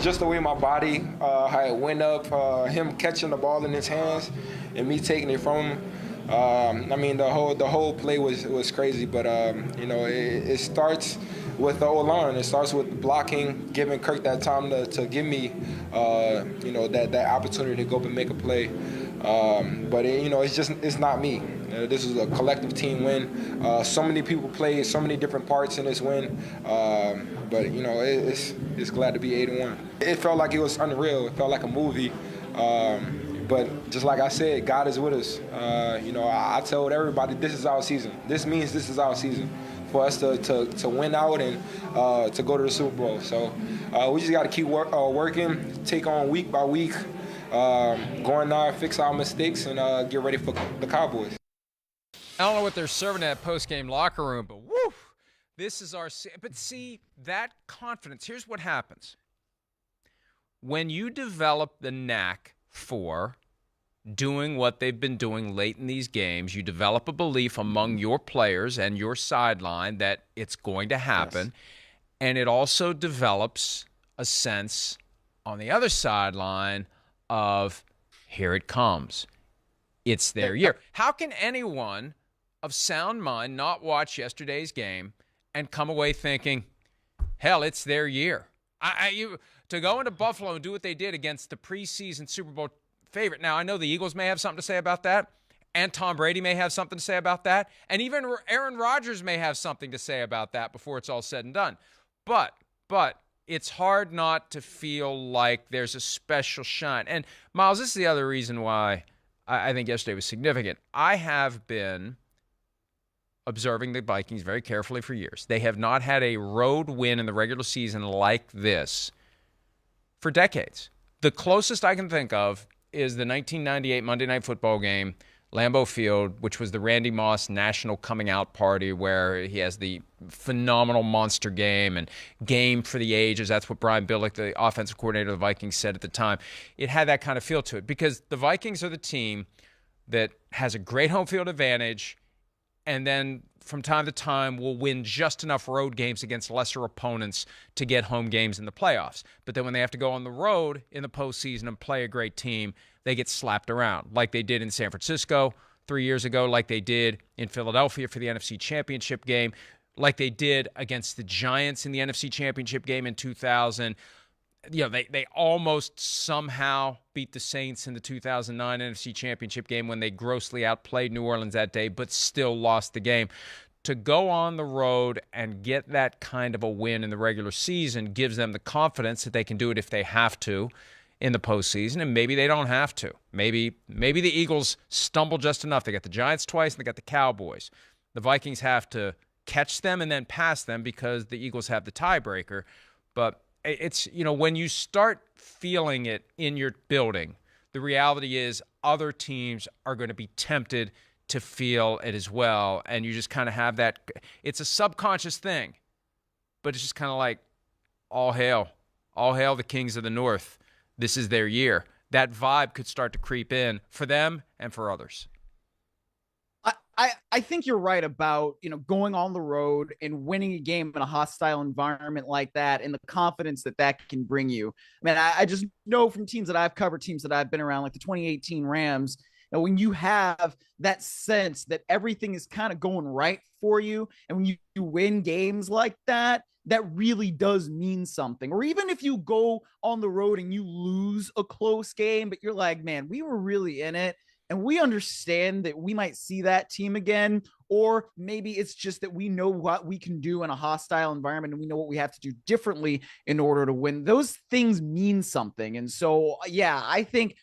just the way my body, how it went up, him catching the ball in his hands and me taking it from him. I mean, the whole play was crazy, but it starts with the O-line. It starts with blocking, giving Kirk that time to give me, that opportunity to go up and make a play. But it's not me. This is a collective team win. So many people played so many different parts in this win. But it's glad to be 8-1. It felt like it was unreal. It felt like a movie. But just like I said, God is with us. I told everybody this is our season. This means this is our season for us to win out and to go to the Super Bowl. So we just got to keep working, take on week by week, go in there, fix our mistakes, and get ready for the Cowboys. I don't know what they're serving in that post-game locker room, but woo, this is our – but see, that confidence, here's what happens. When you develop the knack for doing what they've been doing late in these games, you develop a belief among your players and your sideline that it's going to happen, yes. And it also develops a sense on the other sideline of here it comes. It's their year. How can anyone of sound mind not watch yesterday's game and come away thinking, hell, it's their year? To go into Buffalo and do what they did against the preseason Super Bowl favorite. Now, I know the Eagles may have something to say about that, and Tom Brady may have something to say about that, and even Aaron Rodgers may have something to say about that before it's all said and done. But it's hard not to feel like there's a special shine. And, Myles, this is the other reason why I think yesterday was significant. I have been observing the Vikings very carefully for years. They have not had a road win in the regular season like this for decades. The closest I can think of is the 1998 Monday Night Football game, Lambeau Field, which was the Randy Moss National Coming Out Party, where he has the phenomenal monster game and game for the ages. That's what Brian Billick, the offensive coordinator of the Vikings, said at the time. It had that kind of feel to it because the Vikings are the team that has a great home field advantage and then from time to time will win just enough road games against lesser opponents to get home games in the playoffs. But then when they have to go on the road in the postseason and play a great team, they get slapped around like they did in San Francisco 3 years ago, like they did in Philadelphia for the NFC Championship game, like they did against the Giants in the NFC Championship game in 2000. They almost somehow beat the Saints in the 2009 NFC Championship game when they grossly outplayed New Orleans that day, but still lost the game. To go on the road and get that kind of a win in the regular season gives them the confidence that they can do it if they have to in the postseason, and maybe they don't have to. Maybe the Eagles stumble just enough. They got the Giants twice, and they got the Cowboys. The Vikings have to catch them and then pass them because the Eagles have the tiebreaker. But it's, when you start feeling it in your building, the reality is other teams are going to be tempted to feel it as well. And you just kind of have that. It's a subconscious thing, but it's just kind of like, all hail the Kings of the North. This is their year. That vibe could start to creep in for them and for others. I think you're right about, going on the road and winning a game in a hostile environment like that and the confidence that can bring you. I mean, I just know from teams that I've covered, teams that I've been around, like the 2018 Rams, when you have that sense that everything is kind of going right for you, and when you win games like that, that really does mean something. Or even if you go on the road and you lose a close game, but you're like, man, we were really in it. And we understand that we might see that team again, or maybe it's just that we know what we can do in a hostile environment and we know what we have to do differently in order to win. Those things mean something. And so, yeah, I think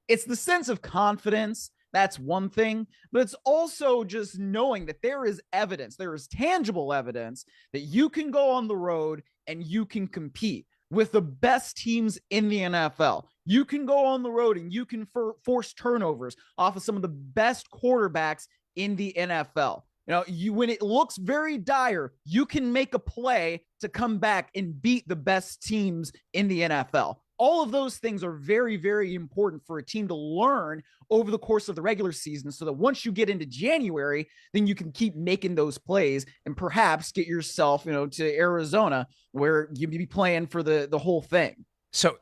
it's the sense of confidence. That's one thing, but it's also just knowing that there is evidence, there is tangible evidence that you can go on the road and you can compete with the best teams in the NFL. You can go on the road and you can force turnovers off of some of the best quarterbacks in the NFL. When it looks very dire, you can make a play to come back and beat the best teams in the NFL. All of those things are very, very important for a team to learn over the course of the regular season so that once you get into January, then you can keep making those plays and perhaps get yourself, to Arizona where you'd be playing for the whole thing. So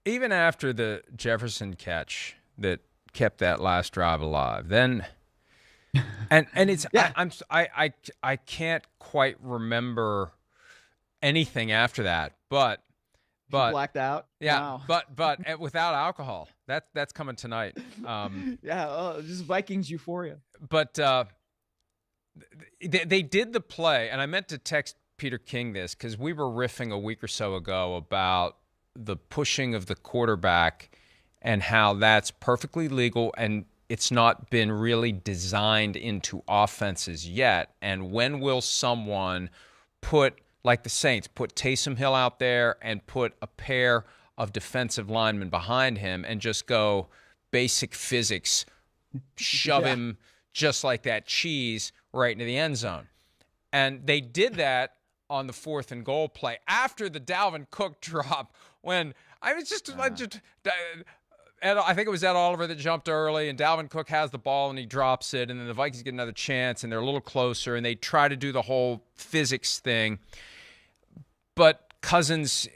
even after the Jefferson catch that kept that last drive alive, then and it's I can't quite remember anything after that, but blacked out. Yeah, Wow. but without alcohol, that's coming tonight. Just Vikings euphoria. But they did the play, and I meant to text Peter King this because we were riffing a week or so ago about the pushing of the quarterback and how that's perfectly legal and it's not been really designed into offenses yet. And when will someone put, like the Saints, put Taysom Hill out there and put a pair of defensive linemen behind him and just go basic physics, shove him just like that cheese right into the end zone? And they did that on the 4th and goal play after the Dalvin Cook drop when I was just I think it was Ed Oliver that jumped early, and Dalvin Cook has the ball, and he drops it, and then the Vikings get another chance, and they're a little closer, and they try to do the whole physics thing. But Cousins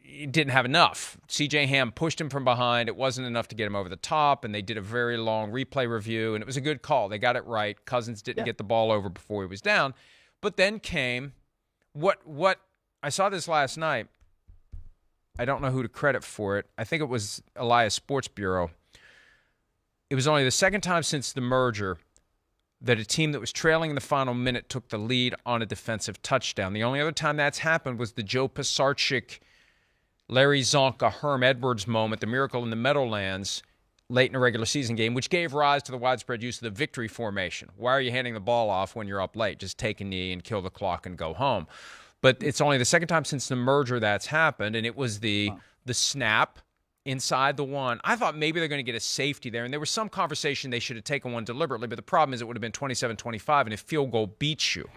didn't have enough. C.J. Ham pushed him from behind. It wasn't enough to get him over the top, and they did a very long replay review, and it was a good call. They got it right. Cousins didn't get the ball over before he was down. But then came what I saw this last night. I don't know who to credit for it. I think it was Elias Sports Bureau. It was only the second time since the merger that a team that was trailing in the final minute took the lead on a defensive touchdown. The only other time that's happened was the Joe Pisarcik, Larry Zonka, Herm Edwards moment, the miracle in the Meadowlands, late in a regular season game, which gave rise to the widespread use of the victory formation. Why are you handing the ball off when you're up late? Just take a knee and kill the clock and go home. But it's only the second time since the merger that's happened, and it was the snap inside the one. I thought maybe they're going to get a safety there, and there was some conversation they should have taken one deliberately, but the problem is it would have been 27-25, and a field goal beats you.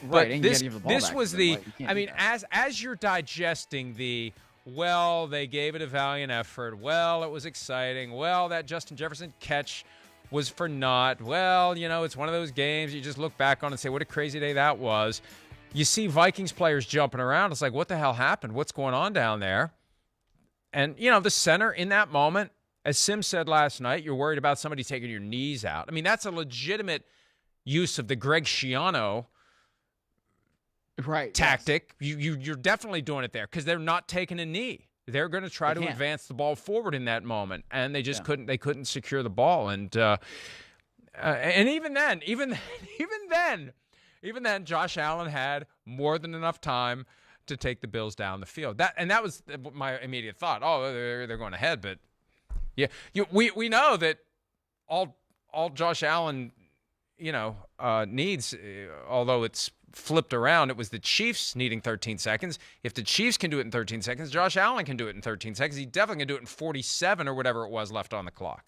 Right, but this was the – I mean, as you're digesting the – well, they gave it a valiant effort. Well, it was exciting. Well, that Justin Jefferson catch was for naught. Well, it's one of those games you just look back on and say, what a crazy day that was. You see Vikings players jumping around. It's like, what the hell happened? What's going on down there? And, the center in that moment, as Sim said last night, you're worried about somebody taking your knees out. I mean, that's a legitimate use of the Greg Schiano tactic. Yes. You're definitely doing it there because they're not taking a knee. They're going to try to advance the ball forward in that moment, and they just couldn't. They couldn't secure the ball, and even then, Josh Allen had more than enough time to take the Bills down the field. That was my immediate thought. Oh, they're going ahead, but we know that all Josh Allen needs, although it's flipped around, it was the Chiefs needing 13 seconds. If the Chiefs can do it in 13 seconds, Josh Allen can do it in 13 seconds. He definitely can do it in 47 or whatever it was left on the clock.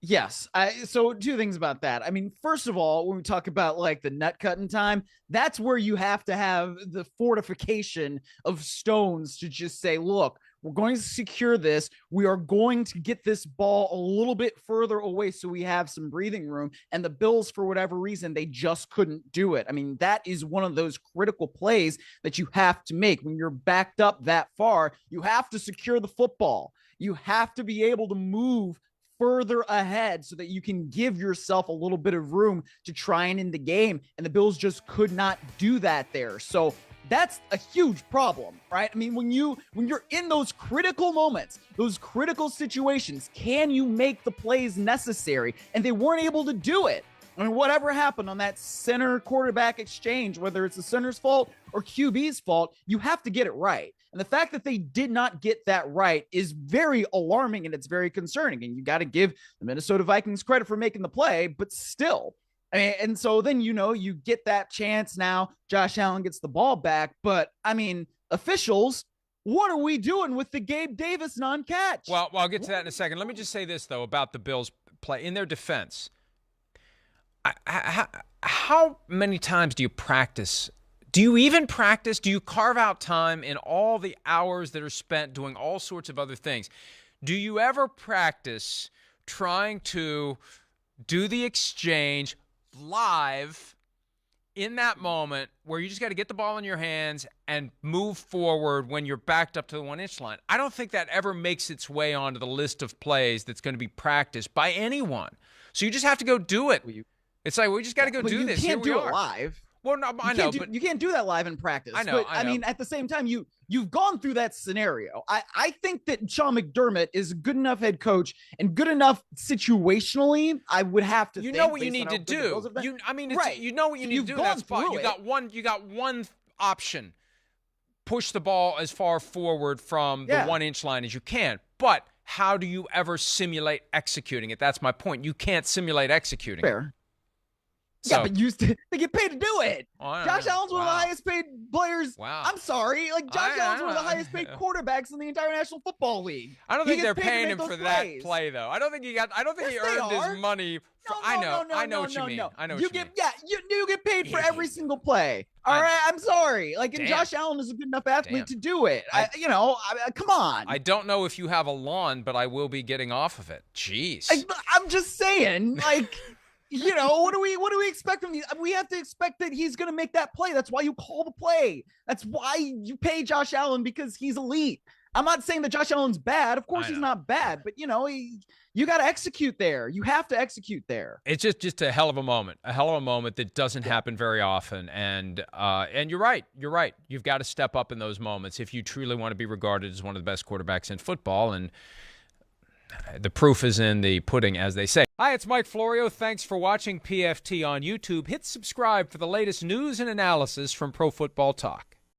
Yes. So 2 things about that. I mean, first of all, when we talk about like the nut cutting time, that's where you have to have the fortification of stones to just say, look, we're going to secure this. We are going to get this ball a little bit further away so we have some breathing room. And the Bills, for whatever reason, they just couldn't do it. I mean, that is one of those critical plays that you have to make when you're backed up that far. You have to secure the football. You have to be able to move further ahead so that you can give yourself a little bit of room to try and end the game. And the Bills just could not do that there. So that's a huge problem, right? I mean, when you're in those critical moments, those critical situations, can you make the plays necessary? And they weren't able to do it. I mean, whatever happened on that center quarterback exchange, whether it's the center's fault or QB's fault, you have to get it right. And the fact that they did not get that right is very alarming and it's very concerning. And you got to give the Minnesota Vikings credit for making the play, but still. I mean, and so then, you get that chance now. Josh Allen gets the ball back. But, I mean, officials, what are we doing with the Gabe Davis non-catch? Well, I'll get to that in a second. Let me just say this, though, about the Bills' play. In their defense, how many times do you practice? Do you even practice? Do you carve out time in all the hours that are spent doing all sorts of other things? Do you ever practice trying to do the exchange live in that moment where you just got to get the ball in your hands and move forward when you're backed up to the 1-inch line. I don't think that ever makes its way onto the list of plays that's going to be practiced by anyone. So you just have to go do it. It's like, we just got to go do this. You can't do it live. Well, no, I know, but you can't do that live in practice. I know. I mean, at the same time, you've gone through that scenario. I think that Sean McDermott is a good enough head coach and good enough situationally. I would have to. You know what you need to do. Right. You know what you need to do in that spot. You got one option. Push the ball as far forward from the 1-inch line as you can. But how do you ever simulate executing it? That's my point. You can't simulate executing it. Fair. So, yeah, but they get paid to do it. Josh Allen's one of the highest paid players. Wow. I'm sorry. Like, Josh Allen's one of the highest paid quarterbacks in the entire National Football League. I don't think they're paying him for that play, though. I don't think he earned his money. I know what you mean. I know what you mean. Yeah, you get paid for every single play. All right, I'm sorry. Like, and Josh Allen is a good enough athlete to do it. Come on. I don't know if you have a lawn, but I will be getting off of it. Jeez. I'm just saying, like. What do we expect from these? We have to expect that he's going to make that play. That's why you call the play. That's why you pay Josh Allen, because he's elite. I'm not saying that Josh Allen's bad. Of course he's not bad, but you got to execute there. You have to execute there. It's just a hell of a moment that doesn't happen very often. And you're right. You've got to step up in those moments if you truly want to be regarded as one of the best quarterbacks in football. And the proof is in the pudding, as they say. Hi, it's Mike Florio. Thanks for watching PFT on YouTube. Hit subscribe for the latest news and analysis from Pro Football Talk.